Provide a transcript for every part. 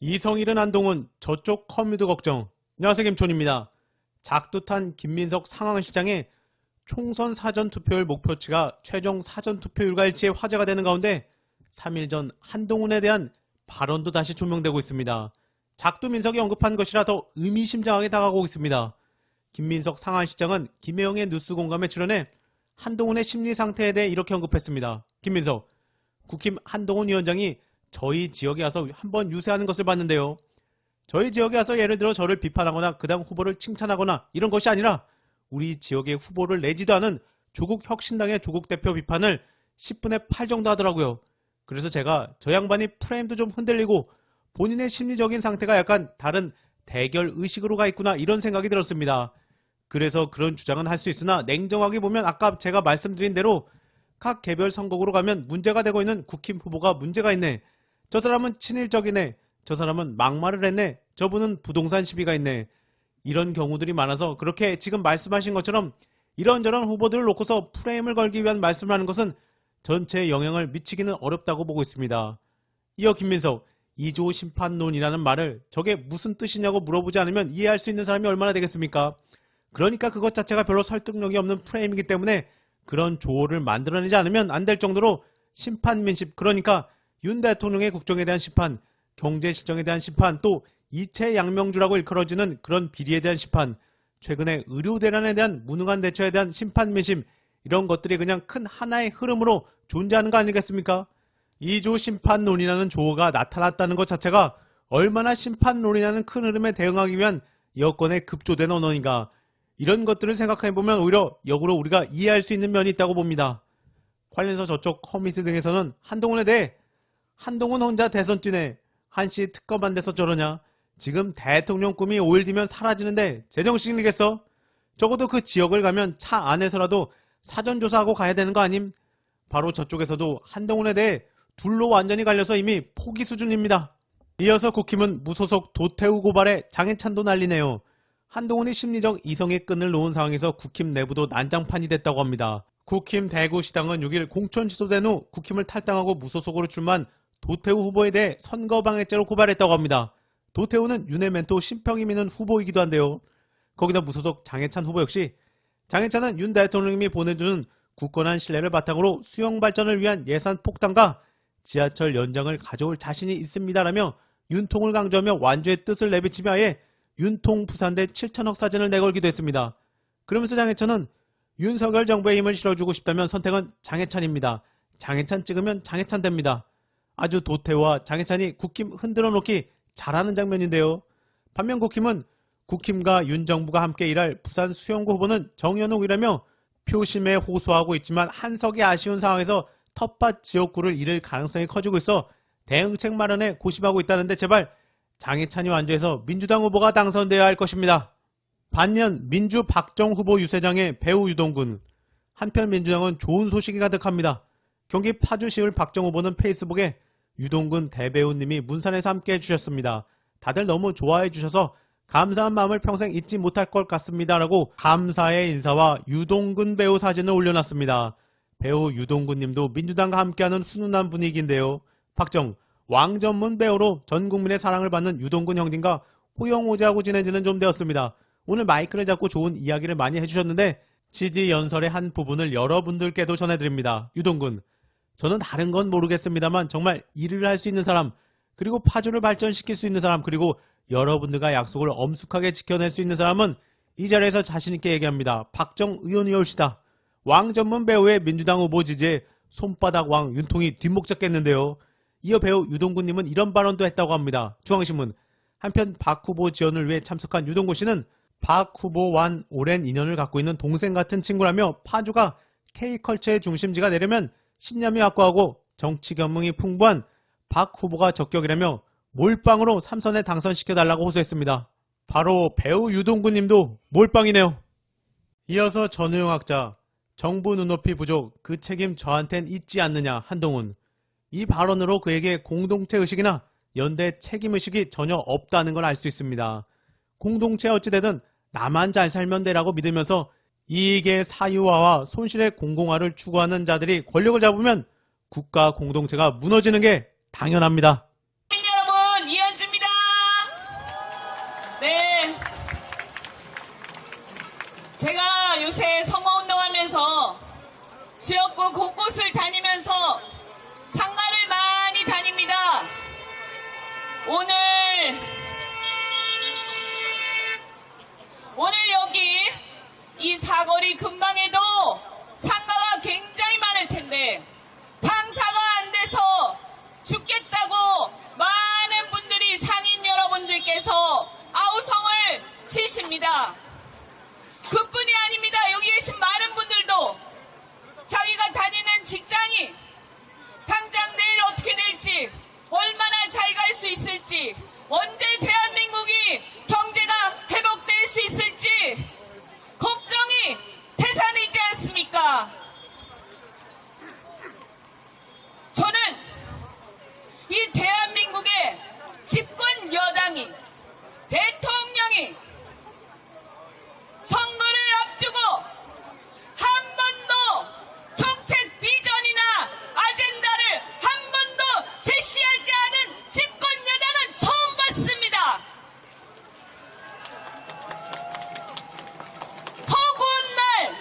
이성일은 한동훈 저쪽 커뮤드 걱정. 안녕하세요, 김촌입니다. 작두탄 김민석 상황실장의 총선 사전투표율 목표치가 최종 사전투표율과 일치해 화제가 되는 가운데 3일 전 한동훈에 대한 발언도 다시 조명되고 있습니다. 작두민석이 언급한 것이라 더 의미심장하게 다가오고 있습니다. 김민석 상황실장은 김혜영의 뉴스공감에 출연해 한동훈의 심리 상태에 대해 이렇게 언급했습니다. 김민석, 국힘 한동훈 위원장이 저희 지역에 와서 한번 유세하는 것을 봤는데요. 저희 지역에 와서 예를 들어 저를 비판하거나 그 다음 후보를 칭찬하거나 이런 것이 아니라 우리 지역의 후보를 내지도 않은 조국 혁신당의 조국 대표 비판을 10분의 8 정도 하더라고요. 그래서 제가 저 양반이 프레임도 좀 흔들리고 본인의 심리적인 상태가 약간 다른 대결 의식으로 가 있구나 이런 생각이 들었습니다. 그래서 그런 주장은 할 수 있으나 냉정하게 보면 아까 제가 말씀드린 대로 각 개별 선거구로 가면 문제가 되고 있는 국힘 후보가 문제가 있네. 저 사람은 친일적이네. 저 사람은 막말을 했네. 저분은 부동산 시비가 있네. 이런 경우들이 많아서 그렇게 지금 말씀하신 것처럼 이런저런 후보들을 놓고서 프레임을 걸기 위한 말씀을 하는 것은 전체에 영향을 미치기는 어렵다고 보고 있습니다. 이어 김민석, 2조 심판론이라는 말을 저게 무슨 뜻이냐고 물어보지 않으면 이해할 수 있는 사람이 얼마나 되겠습니까? 그러니까 그것 자체가 별로 설득력이 없는 프레임이기 때문에 그런 조어를 만들어내지 않으면 안 될 정도로 심판민심, 그러니까 윤 대통령의 국정에 대한 심판, 경제 실정에 대한 심판, 또 이채 양명주라고 일컬어지는 그런 비리에 대한 심판, 최근에 의료 대란에 대한 무능한 대처에 대한 심판민심, 이런 것들이 그냥 큰 하나의 흐름으로 존재하는 거 아니겠습니까? 2조 심판론이라는 조어가 나타났다는 것 자체가 얼마나 심판론이라는 큰 흐름에 대응하기 위한 여건에 급조된 언어인가, 이런 것들을 생각해보면 오히려 역으로 우리가 이해할 수 있는 면이 있다고 봅니다. 관련해서 저쪽 커뮤니티 등에서는 한동훈에 대해 한동훈 혼자 대선 뛰네, 한씨 특검 안 돼서 저러냐, 지금 대통령 꿈이 5일 뒤면 사라지는데 제정신이겠어? 적어도 그 지역을 가면 차 안에서라도 사전조사하고 가야 되는 거 아님? 바로 저쪽에서도 한동훈에 대해 둘로 완전히 갈려서 이미 포기 수준입니다. 이어서 국힘은 무소속 도태우 고발에 장해찬도 난리네요. 한동훈이 심리적 이성의 끈을 놓은 상황에서 국힘 내부도 난장판이 됐다고 합니다. 국힘 대구시당은 6일 공천 취소된 후 국힘을 탈당하고 무소속으로 출마한 도태우 후보에 대해 선거방해죄로 고발했다고 합니다. 도태우는 윤의 멘토 심평이 미는 후보이기도 한데요. 거기다 무소속 장해찬 후보 역시 장해찬은 윤 대통령님이 보내주는 굳건한 신뢰를 바탕으로 수영 발전을 위한 예산 폭탄과 지하철 연장을 가져올 자신이 있습니다라며 윤통을 강조하며 완주의 뜻을 내비치며 아예 윤통 부산대 7천억 사진을 내걸기도 했습니다. 그러면서 장해찬은 윤석열 정부에 힘을 실어주고 싶다면 선택은 장해찬입니다. 장해찬 찍으면 장해찬 됩니다. 아주 도태우와 장해찬이 국힘 흔들어 놓기 잘하는 장면인데요. 반면 국힘은 국힘과 윤 정부가 함께 일할 부산 수영구 후보는 정현욱이라며 표심에 호소하고 있지만 한석이 아쉬운 상황에서 텃밭 지역구를 잃을 가능성이 커지고 있어 대응책 마련에 고심하고 있다는데 제발 장해찬이 완주해서 민주당 후보가 당선되어야 할 것입니다. 반면 민주 박정 후보 유세장의 배우 유동근. 한편 민주당은 좋은 소식이 가득합니다. 경기 파주시을 박정 후보는 페이스북에 유동근 대배우님이 문산에서 함께 해주셨습니다. 다들 너무 좋아해 주셔서 감사한 마음을 평생 잊지 못할 것 같습니다 라고 감사의 인사와 유동근 배우 사진을 올려놨습니다. 배우 유동근 님도 민주당과 함께하는 훈훈한 분위기인데요. 박정, 왕전문 배우로 전 국민의 사랑을 받는 유동근 형님과 호영호재하고 지내지는 좀 되었습니다. 오늘 마이크를 잡고 좋은 이야기를 많이 해주셨는데 지지 연설의 한 부분을 여러분들께도 전해드립니다. 유동근, 저는 다른 건 모르겠습니다만 정말 일을 할 수 있는 사람, 그리고 파주를 발전시킬 수 있는 사람, 그리고 여러분들과 약속을 엄숙하게 지켜낼 수 있는 사람은 이 자리에서 자신있게 얘기합니다. 박정 의원이 올시다. 왕전문 배우의 민주당 후보 지지에 손바닥 왕 윤통이 뒷목 잡겠는데요. 이어 배우 유동근님은 이런 발언도 했다고 합니다. 중앙신문. 한편 박 후보 지원을 위해 참석한 유동근 씨는 박 후보와는 오랜 인연을 갖고 있는 동생 같은 친구라며 파주가 K컬처의 중심지가 되려면 신념이 확고하고 정치 견문이 풍부한 박 후보가 적격이라며 몰빵으로 3선에 당선시켜달라고 호소했습니다. 바로 배우 유동근 님도 몰빵이네요. 이어서 전우영 학자, 정부 눈높이 부족, 그 책임 저한텐 있지 않느냐 한동훈. 이 발언으로 그에게 공동체 의식이나 연대 책임 의식이 전혀 없다는 걸 알 수 있습니다. 공동체 어찌되든 나만 잘 살면 되라고 믿으면서 이익의 사유화와 손실의 공공화를 추구하는 자들이 권력을 잡으면 국가 공동체가 무너지는 게 당연합니다. 여러분, 이현주입니다. 지역구 곳곳을 다니면서 상가를 많이 다닙니다. 오늘 여기 이 사거리 근방에도 상가가 굉장히 많을 텐데 장사가 안 돼서 죽겠다고 많은 분들이 상인 여러분들께서 아우성을 치십니다. 그뿐이 아닙니다. 여기 계신 많은 분들도 자기가 다니는 직장이 당장 내일 어떻게 될지, 얼마나 잘 갈 수 있을지, 언제 대한민국이 경제가 회복될 수 있을지 걱정이 태산이지 않습니까? 저는 이 대한민국의 집권 여당이, 대통령이 선거를 앞두고 한 번도 정책 비전이나 아젠다를 한 번도 제시하지 않은 집권 여당은 처음 봤습니다. 허구한 날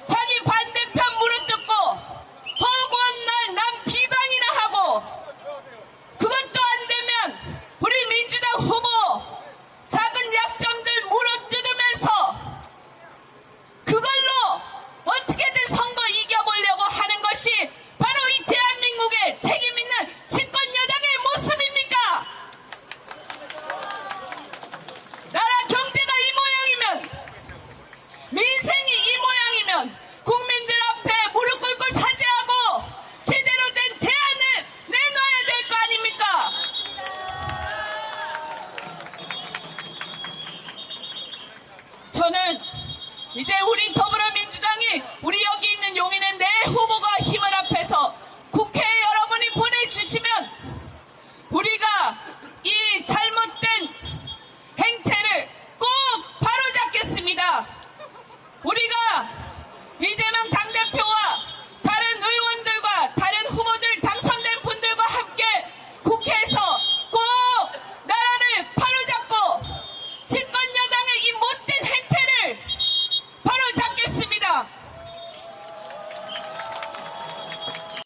자기 반대편 무릎 꿇고 허구한 날 남 비방이나 하고, 그것도 안 되면 우리 민주당 후보 작은 약점들 무릎 뜯으면서 그걸로 어떻게든 선거 이겨보려고 하는 것이 바로 이 대한민국의 책임있는 집권 여당의 모습입니까? 나라 경제가 이 모양이면, 민생이 이 모양이면 국민들 앞에 무릎 꿇고 사죄하고 제대로 된 대안을 내놔야 될 거 아닙니까? 저는 이제 우리 더불어민주당이 우리 여기 있는 용인의 내 후보가 힘을 합해서 국회에 여러분이 보내주시면 우리가 이 잘못된 행태를 꼭 바로잡겠습니다. 우리가